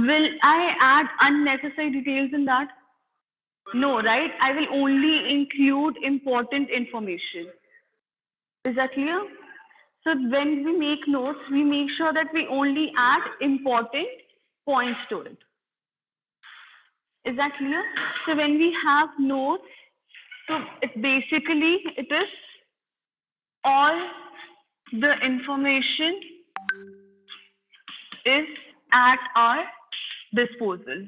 Will I add unnecessary details in that? No, right? I will only include important information. Is that clear? So when we make notes, we make sure that we only add important points to it. Is that clear? So when we have notes, so it is all the information is at our disposal.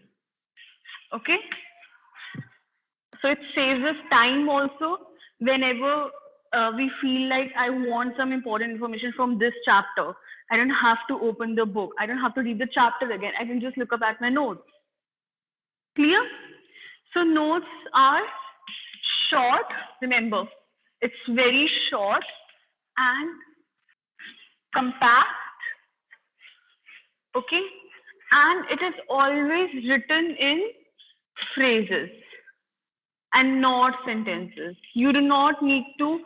Okay? So it saves us time also whenever we feel like I want some important information from this chapter. I don't have to open the book. I don't have to read the chapter again. I can just look up at my notes. Clear? So notes are short. Remember, it's very short and compact. Okay? And it is always written in phrases and not sentences. You do not need to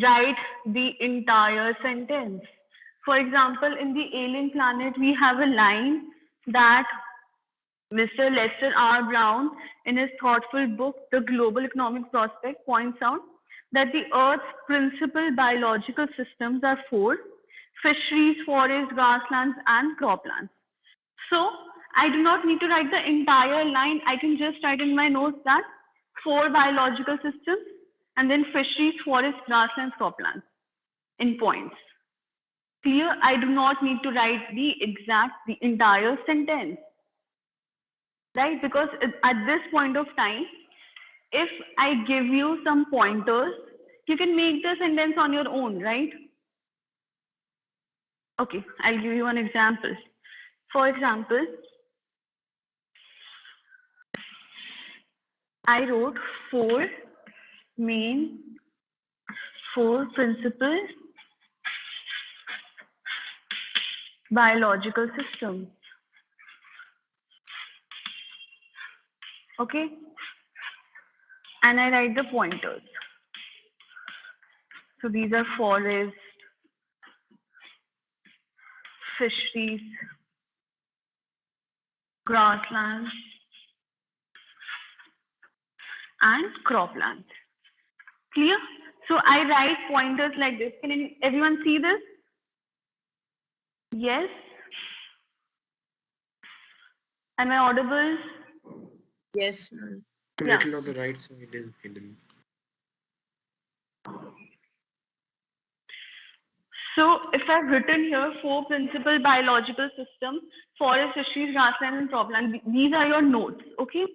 write the entire sentence. For example, in the Alien Planet, we have a line that Mr. Lester R. Brown, in his thoughtful book, The Global Economic Prospect, points out that the Earth's principal biological systems are four: fisheries, forests, grasslands, and croplands. So I do not need to write the entire line. I can just write in my notes that four biological systems and then fisheries, forests, grasslands, croplands in points. Clear? I do not need to write the entire sentence. Right? Because at this point of time, if I give you some pointers, you can make the sentence on your own, right? Okay, I'll give you an example. For example, I wrote four principal biological systems. Okay? And I write the pointers. So these are forests, fisheries, grasslands, and croplands. Clear? So I write pointers like this. Can everyone see this? Yes? Am I audible? Yes. A Yeah. little on the right side is hidden. So if I've written here four principal biological systems, forest, fisheries, grassland, and cropland, these are your notes, okay?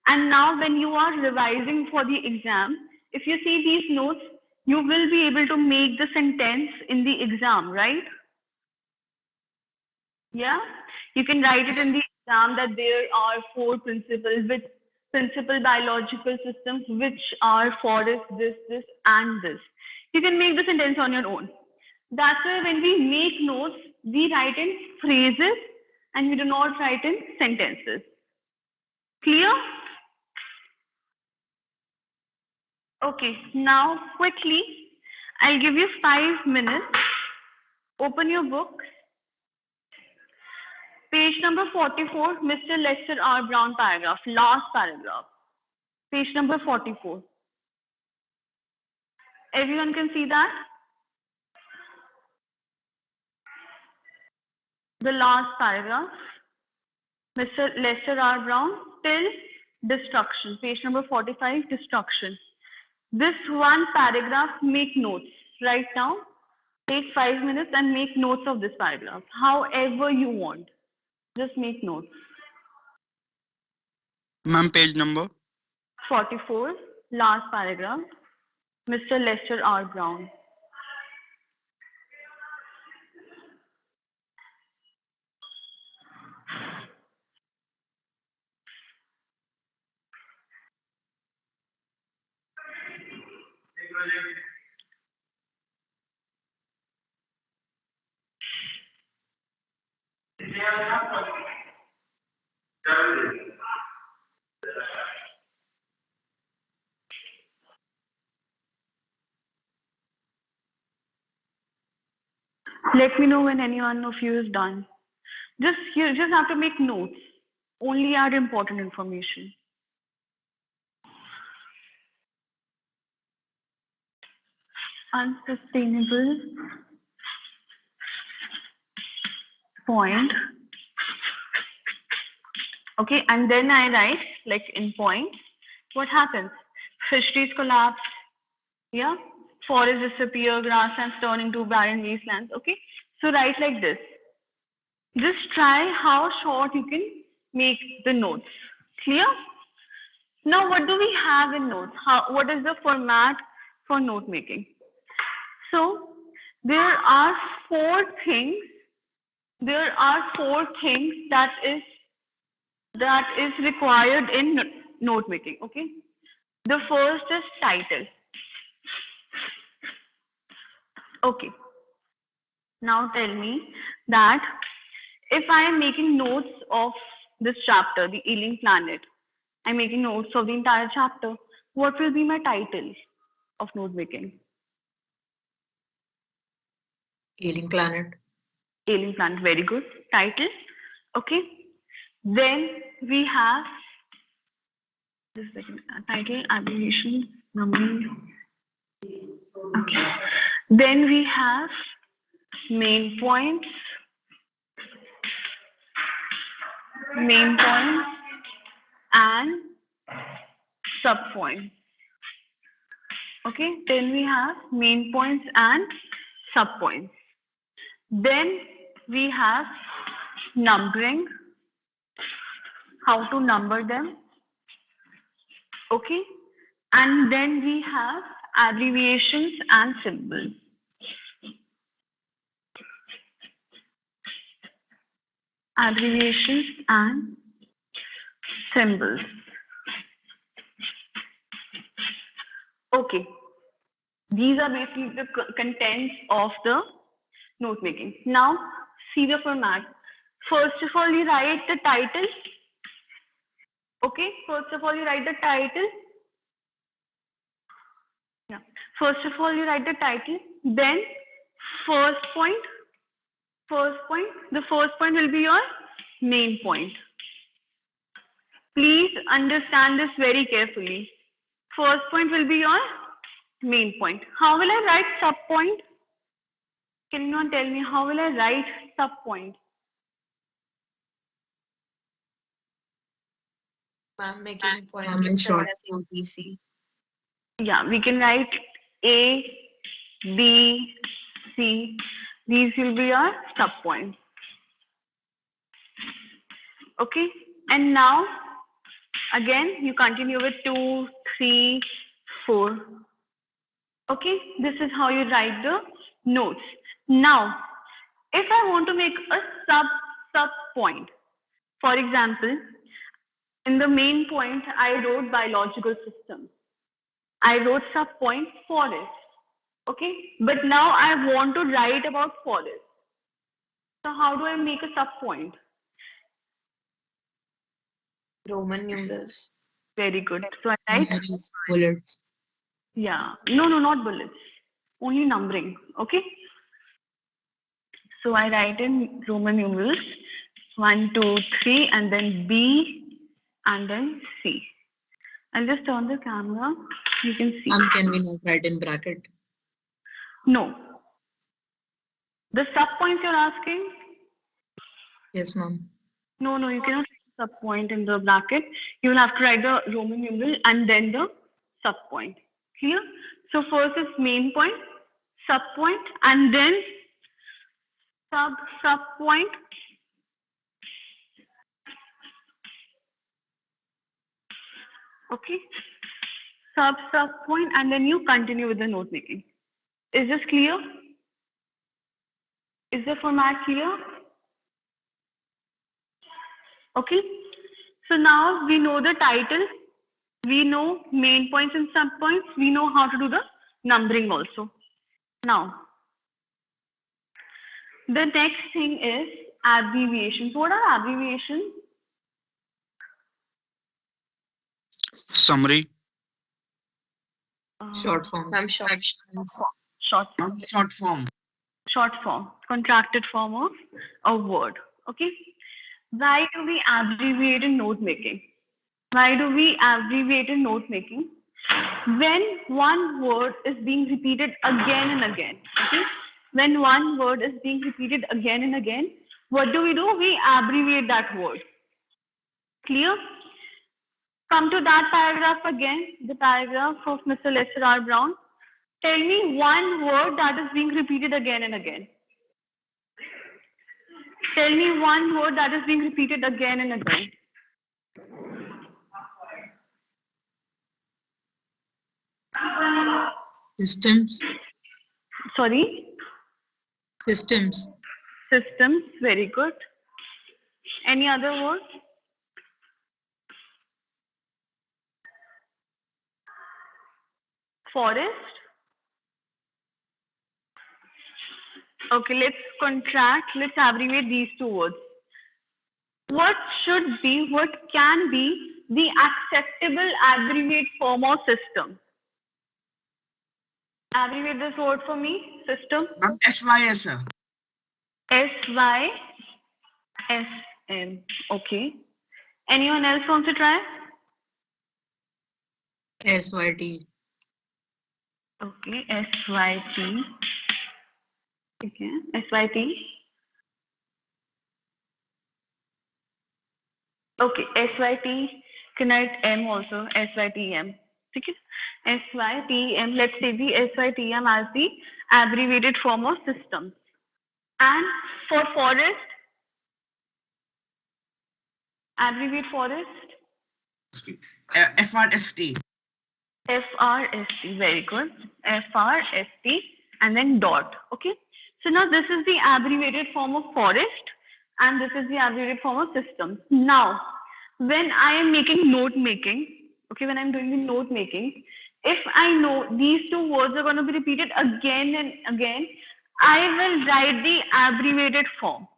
And now when you are revising for the exam, if you see these notes, you will be able to make the sentence in the exam, right? Yeah, you can write it in the exam that there are four principal biological systems, which are forest, this, and this. You can make the sentence on your own. That's why when we make notes, we write in phrases and we do not write in sentences. Clear? Okay, now quickly, I'll give you 5 minutes. Open your book. Page number 44, Mr. Lester R. Brown paragraph, last paragraph. Page number 44. Everyone can see that? The last paragraph, Mr. Lester R. Brown, till destruction. Page number 45, destruction. This one paragraph, make notes right now. Take 5 minutes and make notes of this paragraph, however you want. Just make notes. Ma'am, page number? 44, last paragraph, Mr. Lester R. Brown. Let me know when anyone of you is done. You just have to make notes. Only add important information. Unsustainable point. Okay, and then I write like in points. What happens? Fisheries collapse. Yeah. Forests disappear, grasslands turn into barren wastelands. Okay. So write like this. Just try how short you can make the notes. Clear? Now, what do we have in notes? What is the format for note making? So, there are four things. There are four things that is required in note making. Okay. The first is title. Okay. Now tell me that if I am making notes of this chapter, the Ailing Planet, I'm making notes of the entire chapter, what will be my title of note making? Ailing Planet. Ailing Planet, very good. Title. Okay. Then we have just a second, title, abbreviation, numbering. Okay. Then we have main points, and subpoints. Okay, then we have main points and subpoints. Then we have numbering, how to number them. Okay, and then we have abbreviations and symbols. Abbreviations and symbols. Okay, these are basically the contents of the note making. Now, see the format. First of all, you write the title. Okay, first of all, you write the title. Yeah, first of all, you write the title. Then, first point, the first point will be your main point. Please understand this very carefully. First point will be your main point. How will I write sub point? Can you not tell me how will I write sub point? I'm making point short. as ABC. Yeah, we can write A, B, C. These will be our sub points. Okay, and now again you continue with 2, 3, 4. Okay, this is how you write the notes. Now, if I want to make a sub point, for example, in the main point, I wrote biological system. I wrote sub point forest. Okay, but now I want to write about forest. So how do I make a sub point? Roman numerals. Very good. So I write, Bullets. yeah, no, not bullets, only numbering. Okay. So I write in Roman numerals 1, 2, 3, and then B, and then C. I'll just turn the camera. You can see. Can we not write in bracket? No. The sub points you're asking? Yes, ma'am. No, you cannot write the sub point in the bracket. You will have to write the Roman numeral and then the sub point. Clear? So first is main point, sub point, and then sub point. Okay. Sub point, and then you continue with the note making. Is this clear? Is the format clear? Okay. So now we know the title, we know main points and sub points, we know how to do the numbering also. Now, the next thing is abbreviations. What are abbreviations? Summary. Short form. I'm short. Short form. Short form. Short form, contracted form of a word. Okay. Why do we abbreviate in note making? Why do we abbreviate in note making? When one word is being repeated again and again, okay? When one word is being repeated again and again, what do? We abbreviate that word. Clear? Come to that paragraph again, the paragraph of Mr. Lester R. Brown. Tell me one word that is being repeated again and again. Tell me one word that is being repeated again and again. Systems. Sorry? Systems. Systems, very good. Any other word? Forest. Okay, let's contract, let's abbreviate these two words. What can be the acceptable abbreviate form of system? Abbreviate this word for me, system. SYS, sir. SYSM. Okay. Anyone else wants to try? SYT. Okay, SYT. Okay, SYT. Okay, SYT. Can write M also, SYTM. Okay, SYTM. Let's say the SYTM as the abbreviated form of system. And for forest, abbreviate forest. FRST. FRST, very good. FRST and then dot. Okay. So now this is the abbreviated form of forest and this is the abbreviated form of system. Now, when I am making note making, okay, when I'm doing the note making, if I know these two words are going to be repeated again and again, I will write the abbreviated form.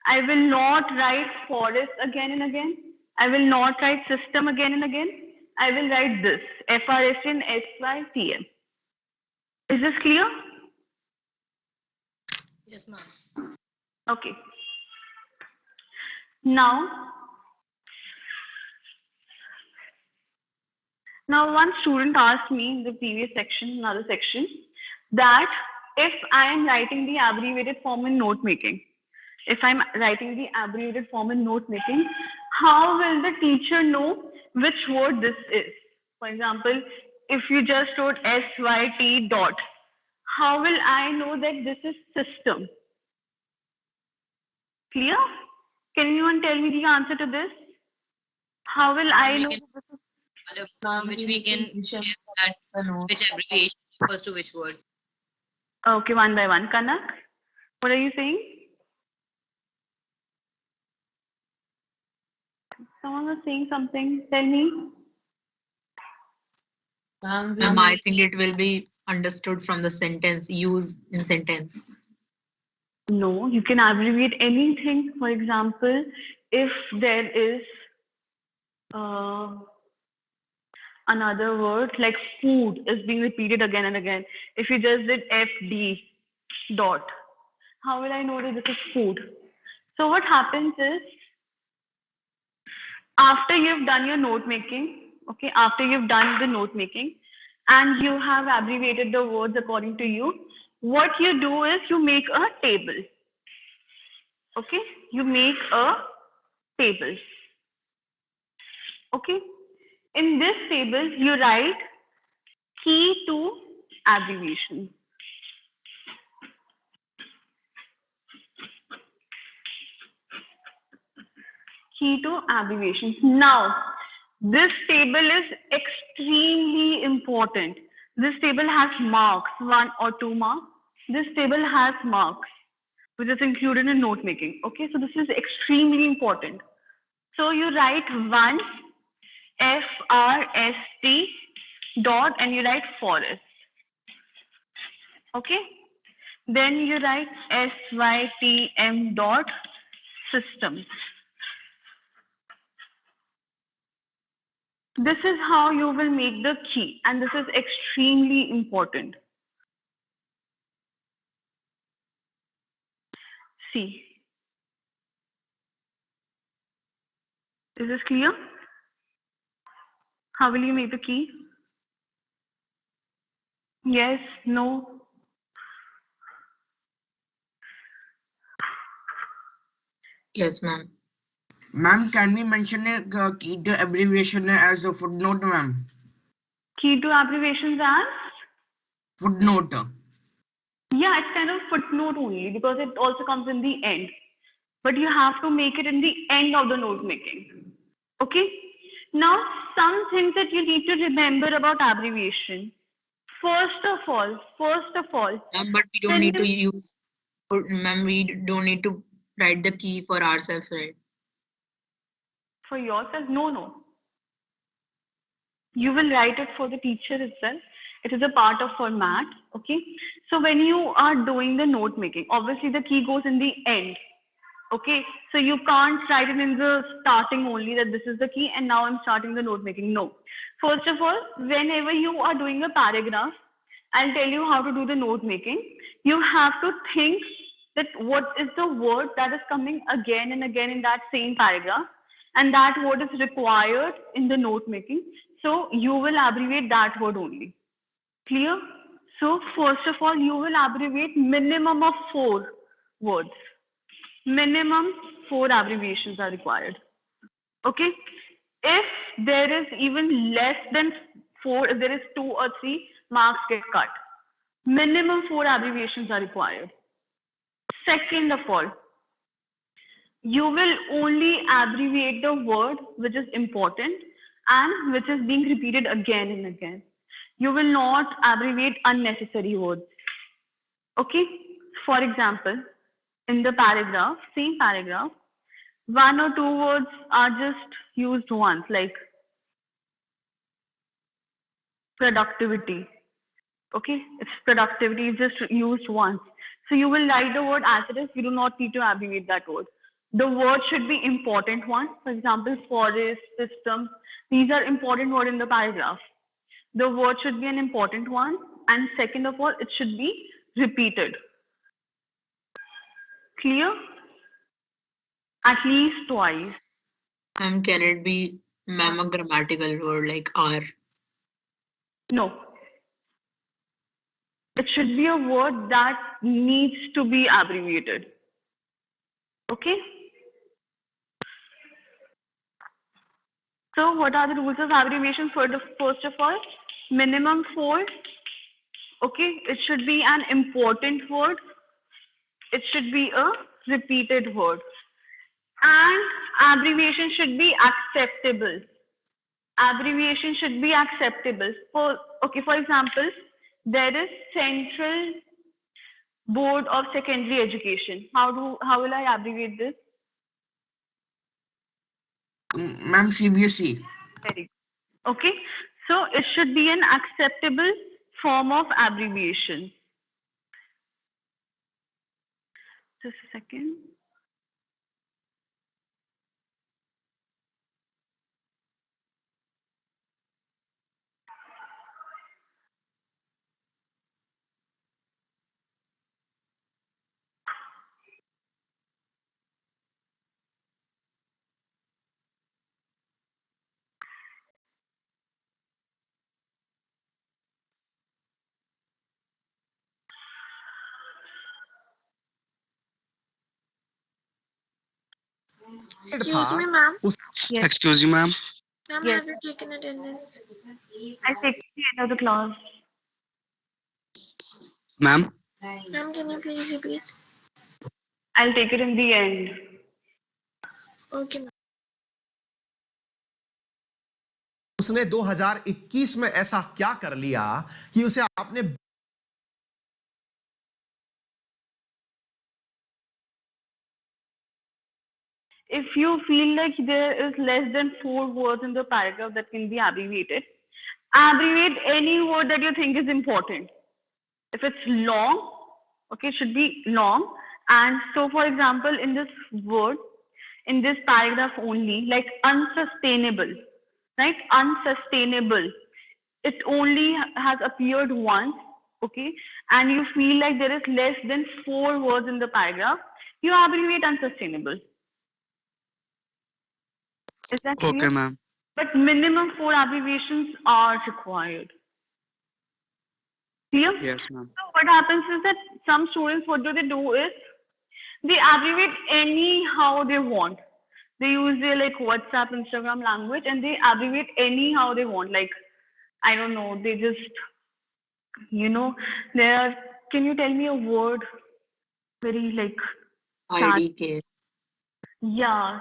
I will not write forest again and again. I will not write system again and again. I will write this, FRST and SYTM. Is this clear? Yes, ma'am. Okay. Now one student asked me in the previous section, another section, that if I am writing the abbreviated form in note making, how will the teacher know which word this is? For example, if you just wrote SYT dot, how will I know that this is system? Clear? Can anyone tell me the answer to this? How will I know that this is? Which we can get that which abbreviation refers to which word. Okay, one by one. Kanak, what are you saying? Someone was saying something. Tell me. Ma'am, I think it will be understood from the sentence, use in sentence. No, you can abbreviate anything. For example, if there is another word like food is being repeated again and again. If you just did FD dot, how will I know that this is food? So what happens is, after you've done your note making, okay, after you've done the note making and you have abbreviated the words according to you, what you do is you make a table. Okay, you make a table. Okay, in this table you write key to abbreviation. Key to abbreviations. Now, this table is extremely important. This table has marks, 1 or 2 marks. This table has marks, which is included in note making. Okay, so this is extremely important. So you write 1 FRST dot and you write forest. Okay, then you write SYTM dot system. This is how you will make the key, and this is extremely important. See, this clear? How will you make the key? Yes, no? Yes, ma'am. Ma'am, can we mention a key to abbreviation as a footnote, ma'am? Key to abbreviations as? Footnote. Yeah, it's kind of footnote only because it also comes in the end. But you have to make it in the end of the note making. Okay? Now, some things that you need to remember about abbreviation. First of all, Ma'am, but we don't need to use, ma'am, we don't need to write the key for ourselves, right? for yourself, no. You will write it for the teacher itself. It is a part of format. Okay. So when you are doing the note making, obviously the key goes in the end. Okay. So you can't write it in the starting only that this is the key and now I'm starting the note making. No. First of all, whenever you are doing a paragraph, I'll tell you how to do the note making. You have to think that what is the word that is coming again and again in that same paragraph, and that word is required in the note making. So you will abbreviate that word only. Clear? So first of all, you will abbreviate minimum of 4 words. Minimum 4 abbreviations are required. Okay? If there is even less than 4, if there is 2 or 3, marks get cut. Minimum 4 abbreviations are required. Second of all, you will only abbreviate the word which is important and which is being repeated again and again. You will not abbreviate unnecessary words. Okay? For example, in the paragraph, same paragraph, 1 or 2 words are just used once, like productivity. Okay? It's productivity is just used once. So you will write the word as it is. You do not need to abbreviate that word. The word should be important one. For example, forest, system. These are important words in the paragraph. The word should be an important one. And second of all, it should be repeated. Clear? At least twice. Ma'am, can it be, ma'am, a grammatical word like are? No. It should be a word that needs to be abbreviated. Okay? So what are the rules of abbreviation? For the first of all, minimum 4. Okay, it should be an important word. It should be a repeated word. And abbreviation should be acceptable. Abbreviation should be acceptable. For example, there is Central Board of Secondary Education. How will I abbreviate this? Ma'am, CBSE. Very good. Okay, so it should be an acceptable form of abbreviation. Just a second. Excuse me, ma'am. Yes. Excuse you, ma'am. Ma'am, Yes. have you taken attendance? I take the end of the class. Ma'am? Ma'am, can you please repeat? I'll take it in the end. Okay, ma'am. उसने 2021 में ऐसा क्या कर लिया कि उसे आपने If you feel like there is less than 4 words in the paragraph that can be abbreviated, abbreviate any word that you think is important. If it's long, okay, it should be long. And so, for example, in this word, in this paragraph only, like unsustainable, right? Unsustainable. It only has appeared once, okay? And you feel like there is less than 4 words in the paragraph, you abbreviate unsustainable. Is that clear? Okay, ma'am. But minimum 4 abbreviations are required. Clear? Yes, ma'am. So what happens is that some students, what do? Is they abbreviate anyhow they want. They use their like WhatsApp, Instagram language, and they abbreviate anyhow they want. Like, I don't know, they just, can you tell me a word very like, IDK. yeah,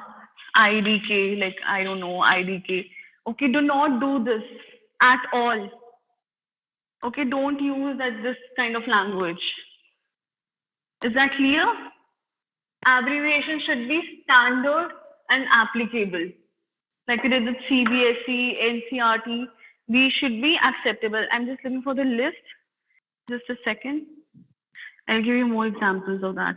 IDK, like, I don't know, IDK. Okay, do not do this at all. Okay, don't use this kind of language. Is that clear? Abbreviation should be standard and applicable. Like we did with CBSE, NCRT, these should be acceptable. I'm just looking for the list. Just a second. I'll give you more examples of that.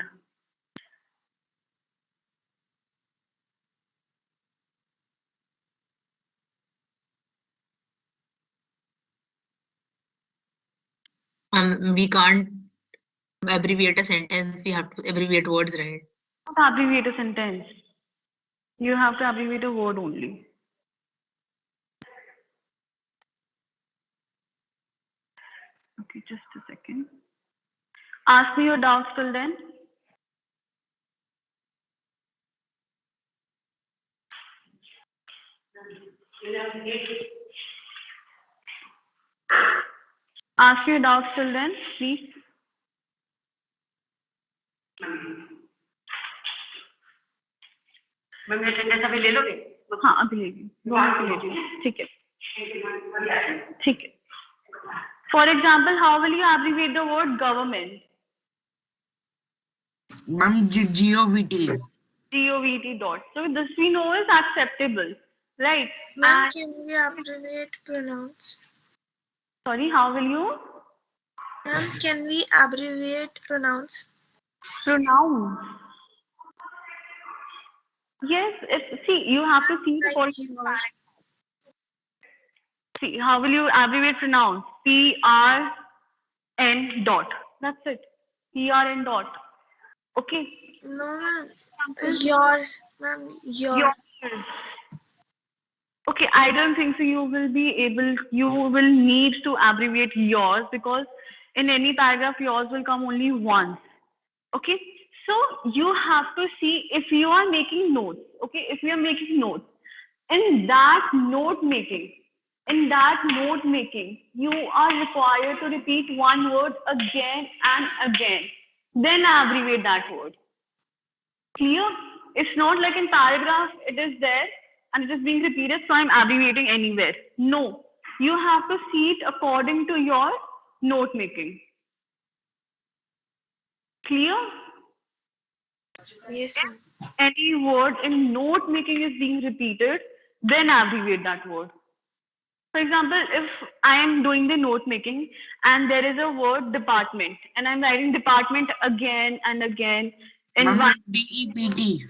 We can't abbreviate a sentence. We have to abbreviate words, right? Not abbreviate a sentence. You have to abbreviate a word only. Okay, just a second. Ask me your doubts till then. Ask your doubts till then, please. हाँ अभी लेगी दोनों को लीजिए ठीक है For example, how will you abbreviate the word government? Ma'am, GOVT. GOVT dot. So this we know is acceptable, right? Ma'am, can we abbreviate pronouns? Sorry, how will you? Ma'am, can we abbreviate pronouns? Pronouns. Yes, see, you have to see the whole. See, how will you abbreviate pronouns? PRN dot. That's it. PRN dot. Okay. No, ma'am. Yours, ma'am. Yours. Okay, I don't think so. You will need to abbreviate yours because in any paragraph, yours will come only once. Okay. So you have to see if you are making notes. Okay. If you are making notes, in that note making, you are required to repeat one word again and again. Then abbreviate that word. Clear? It's not like in paragraph, it is there and it is being repeated, so I'm abbreviating anywhere. No. You have to see it according to your note making. Clear? Yes, ma'am. Any word in note making is being repeated, then abbreviate that word. For example, if I am doing the note making and there is a word department and I'm writing department again and again in one DEPT.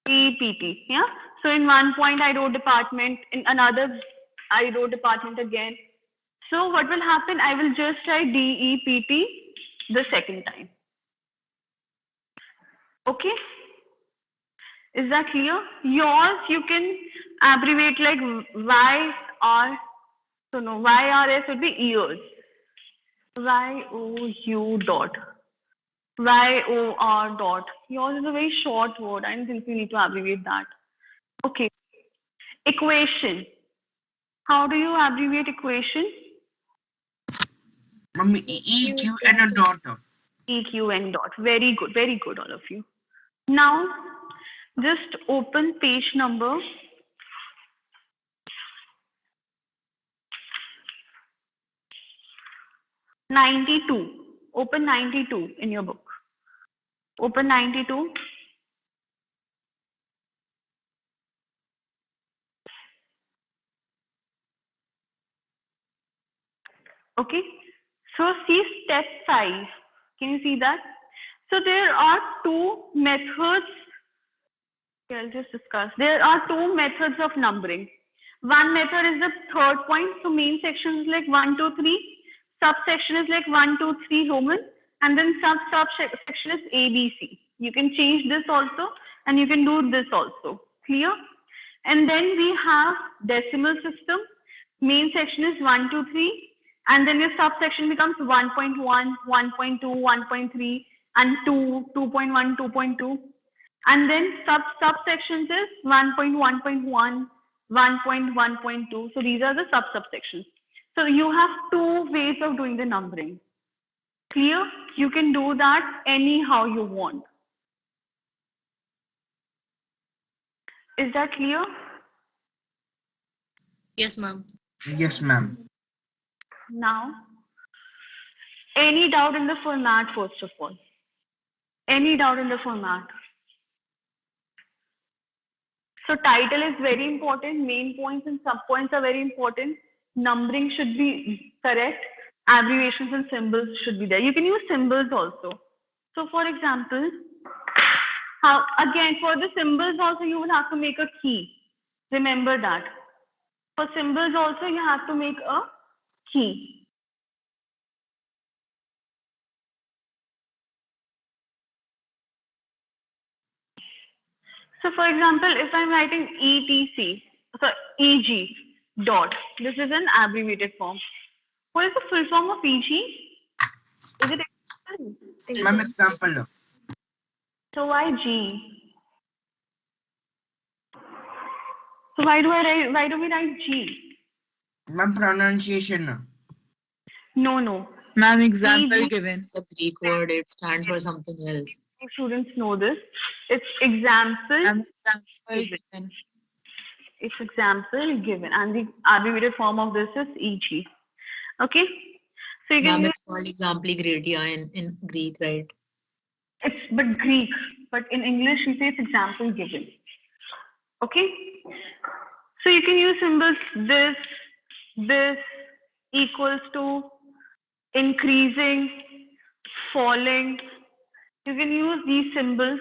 DEPT, yeah. So in one point I wrote department, in another I wrote department again. So what will happen? I will just write DEPT the second time. Okay. Is that clear? Yours you can abbreviate like YR. So no, YRS would be ears. YOU dot. YOR dot. Yours is a very short word. I don't think you need to abbreviate that. Okay. Equation. How do you abbreviate equation? Mummy, EQ and a dot. EQN dot. Very good, all of you. Now, just open page number 92. Open 92 in your book. Open 92. Okay. So see step 5. Can you see that? So there are two methods. Okay, I'll just discuss. There are two methods of numbering. One method is the third point. So main section is like 1, 2, 3. Subsection is like 1, 2, 3 Roman. And then subsection is ABC. You can change this also and you can do this also. Clear? And then we have decimal system. Main section is 1, 2, 3. And then your subsection becomes 1.1, 1.2, 1.3, and 2, 2.1, 2.2. And then subsections is 1.1.1, 1.1.2. So these are the subsections. So you have two ways of doing the numbering. Clear? You can do that anyhow you want. Is that clear? Yes, ma'am. Yes, ma'am. Now, any doubt in the format, first of all? Any doubt in the format? So title is very important. Main points and sub points are very important. Numbering should be correct. Abbreviations and symbols should be there. You can use symbols also. So for example, again, for the symbols also, you will have to make a key. Remember that. For symbols also, you have to make a key. So for example, if I'm writing ETC, so EG dot, this is an abbreviated form. What is the full form of EG? Is it example? Ma'am, example. So why G? So why do we write G? Ma'am, pronunciation. No. Ma'am, example EG, given. It's a Greek word. It stands for something else. students know this. It's example. Ma'am, example given. It's example given, and the abbreviated form of this is EG. Okay. So you can Ma'am, use it's called exampli gratia in Greek, right? it's but Greek, but in English we say it's example given. Okay. So you can use symbols this equals to, increasing, falling. You can use these symbols.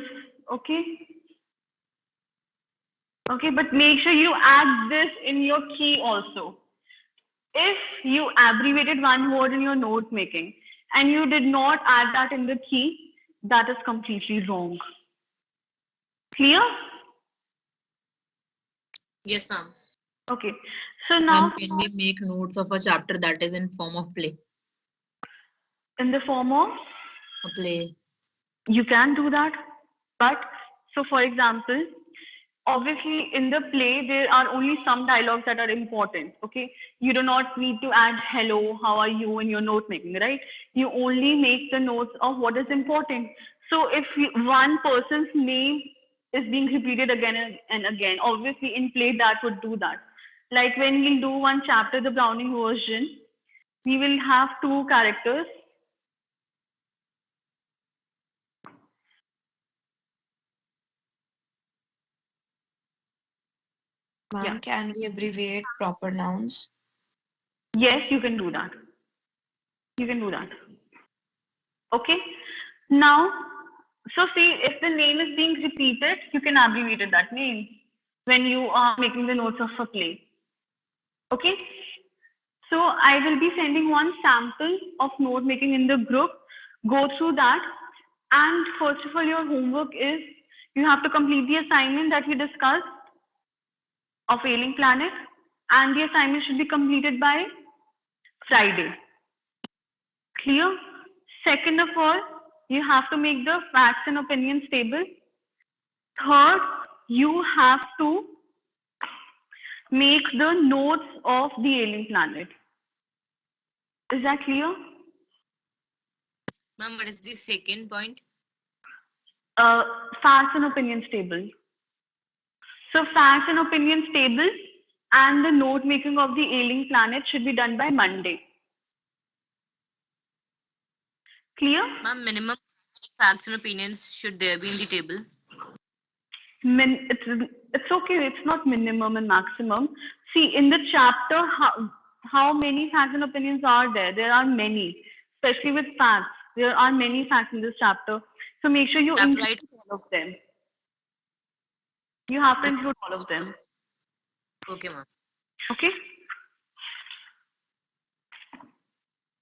Okay. Okay, but make sure you add this in your key also. If you abbreviated one word in your note making and you did not add that in the key, that is completely wrong. Clear? Yes, ma'am. Okay. So now Ma'am, can we make notes of a chapter that is in form of play? in the form of, A play. you can do that. But so for example, obviously in the play there are only some dialogues that are important. Okay, you do not need to add hello, how are you in your note making, right? You only make the notes of what is important. So if one person's name is being repeated again and again, obviously in play that would do that. Like when we'll do one chapter, the Browning version, we will have two characters. Ma'am, Yeah. can we abbreviate proper nouns? Yes, you can do that. You can do that. Okay. Now, so see, if the name is being repeated, you can abbreviate that name when you are making the notes of a play. Okay. So I will be sending one sample of note making in the group. Go through that. And first of all, your homework is you have to complete the assignment that we discussed of Ailing Planet. And the assignment should be completed by Friday. Clear? Second of all, you have to make the facts and opinions table. Third, you have to make the notes of the Alien Planet. Is that clear? Ma'am, what is the second point? Facts and opinions table. So facts and opinions table and the note making of the Alien Planet should be done by Monday. Clear? Ma'am, minimum facts and opinions should there be in the table? It's okay. It's not minimum and maximum. See, in the chapter, how many facts and opinions are there? There are many, especially with facts. There are many facts in this chapter. So make sure you That's include right. all of them. You have to include all of them. Okay, ma'am. Okay?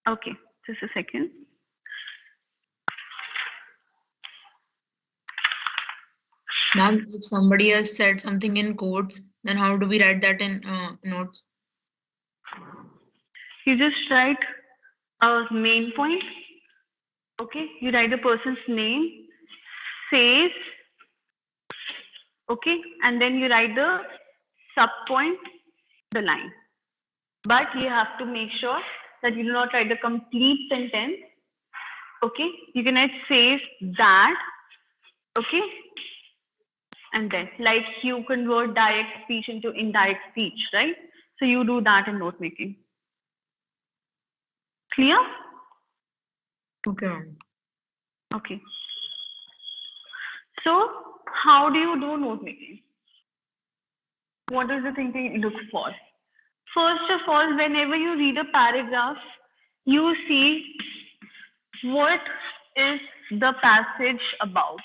Okay. Just a second. Ma'am, if somebody has said something in quotes, then how do we write that in notes? You just write a main point. Okay, you write the person's name, says, okay, and then you write the sub point, the line. But you have to make sure that you do not write the complete sentence. Okay, you can write says that, okay, and then like you convert direct speech into indirect speech, right? So you do that in note making. Clear? Okay, ma'am. Okay. So how do you do note making? What is the thing we look for? First of all, whenever you read a paragraph, you see what is the passage about.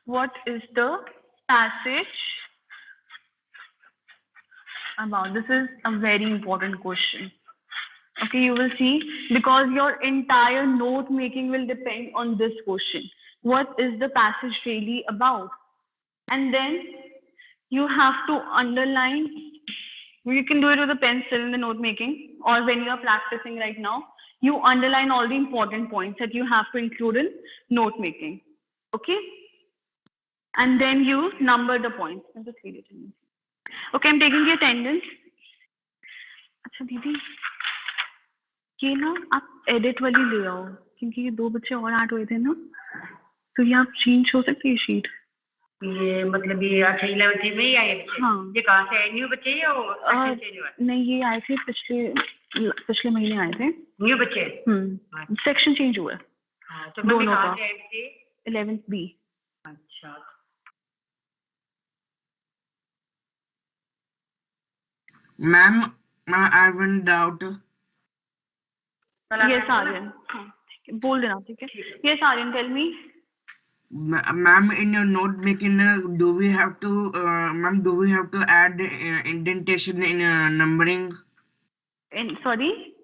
What is the passage about? This is a very important question. Okay, you will see, because your entire note making will depend on this question. What is the passage really about? And then you have to underline. You can do it with a pencil in the note making, or when you are practicing right now, you underline all the important points that you have to include in note making. Okay? And then you number the points. I'll just read it in. Okay, I'm taking the attendance. अच्छा दीदी, ये ना आप edit वाली ले आओ, क्योंकि ये 2 बच्चे और ऐड हुए थे ना, तो ये आप चेंज हो सकती है शीट। ये मतलब ये 8 11th में ही आए बच्चे? हाँ। ये कहाँ से आए, न्यू बच्चे या नहीं, ये आए थे पिछले महीने आए थे। न्यू बच्चे? सेक्शन चेंज हुआ है। हाँ, तो दोनों कहाँ का। से आए बच्चे? 11th B। अच्छा। Ma'am, I have one doubt. Yes, Aryan. हाँ, ठीक है, बोल देना, ठीक है। Yes, Aryan, tell me. Ma'am, in your note making, do we have to, ma'am, do we have to add indentation in numbering? Sorry?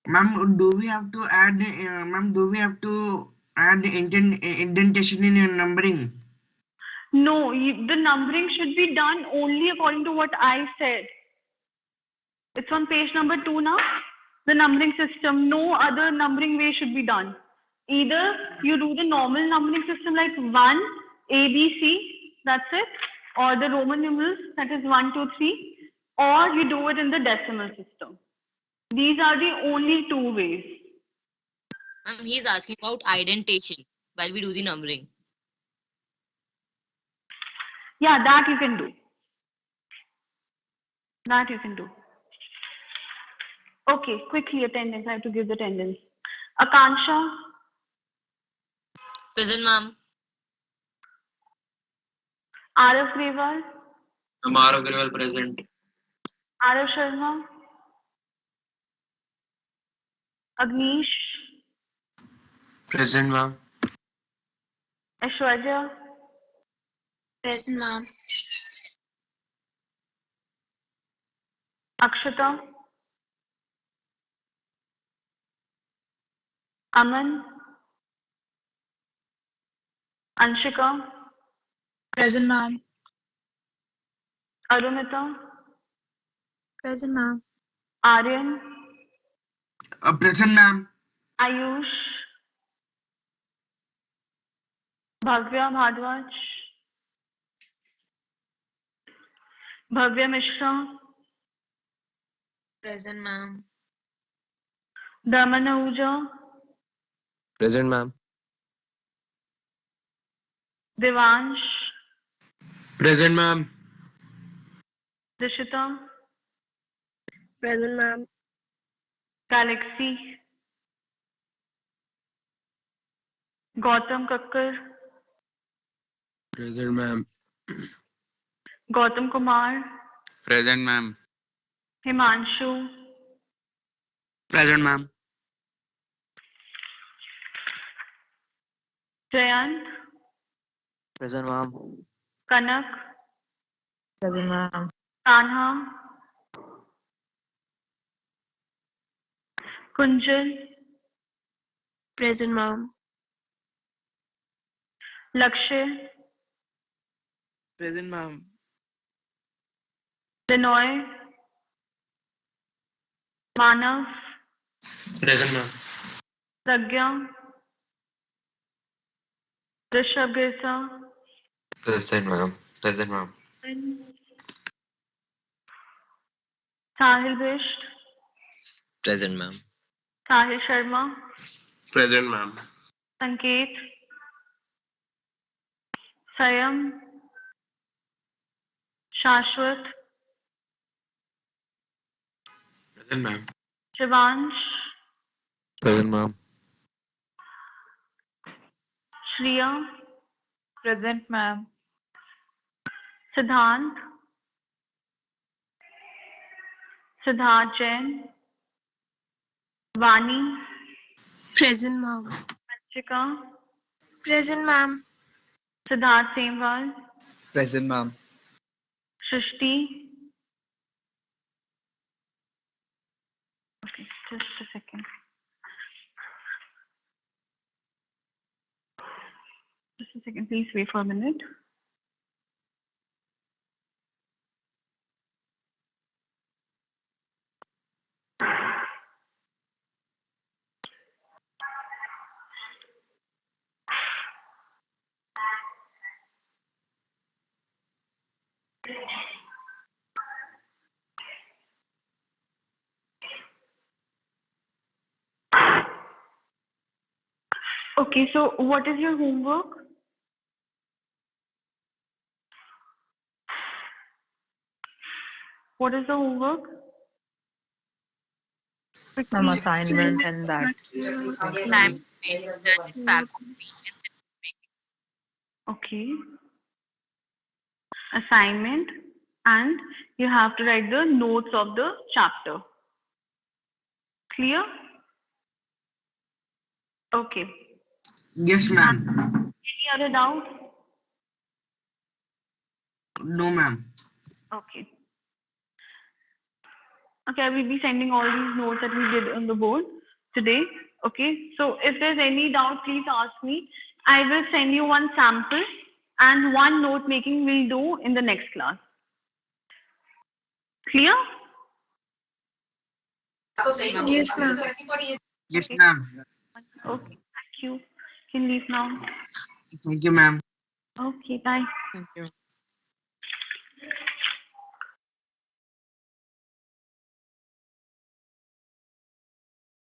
Ma'am, do we have to add, ma'am, do we have to add indentation in your numbering? No, the numbering should be done only according to what I said. It's on page number 2 now. The numbering system, no other numbering way should be done. Either you do the normal numbering system like 1, A, B, C, that's it, or the Roman numerals, that is 1, 2, 3, or you do it in the decimal system. These are the only 2 ways. He's asking about indentation while we do the numbering. Yeah, that you can do. That you can do. Okay, quickly attendance. I have to give the attendance. Akansha. Present, ma'am. Arav Grewal. Arav Grewal present. Arav Sharma. Agnish. Present, ma'am. Aishwarya. Present, ma'am. Akshata. Aman. Anshika. Present, ma'am. Arumita. Present, ma'am. Aryan. Present, ma'am. Ayush. Bhavya Bhardwaj. Bhavya Mishra. Present, ma'am. Daman Ahuja. Present, ma'am. Devansh. Present, ma'am. Dishita. Present, ma'am. Galaxy. Gautam Kakkar. Present, ma'am. Gautam Kumar. Present, ma'am. Himanshu. Present, ma'am. Jayant. Present, ma'am. Kanak. Present, ma'am. Kanha. Kunjal. Present, ma'am. Lakshay, Present, ma'am. Binoy, Manav, Present, ma'am. Pragya, Rishabh Girsa, Present, ma'am. Present, ma'am. Sahil Bisht, Present, ma'am. Sahil Sharma, Present, ma'am. Sanket, Sayam, Shashwat, Present, ma'am. Shivansh, Present, ma'am. Shriya, Present, ma'am. Siddhant, Siddharth Jain, Vani, Present, ma'am. Chika, Present, ma'am. Siddharth Semwal, Present, ma'am. Shrishti. Okay, just a second. Just a second, please wait for a minute. Okay, so what is your homework? What is the homework? Some assignment and that. Time space and faculty. Okay. Assignment, and you have to write the notes of the chapter. Clear? Okay. Yes, ma'am. Any other doubt? No, ma'am. Okay. Okay, I will be sending all these notes that we did on the board today. Okay, so if there's any doubt, please ask me. I will send you one sample and one note making we'll do in the next class. Clear? Yes, ma'am. Yes, ma'am. Okay, thank you. You can leave now. Thank you, ma'am. Okay, bye. Thank you.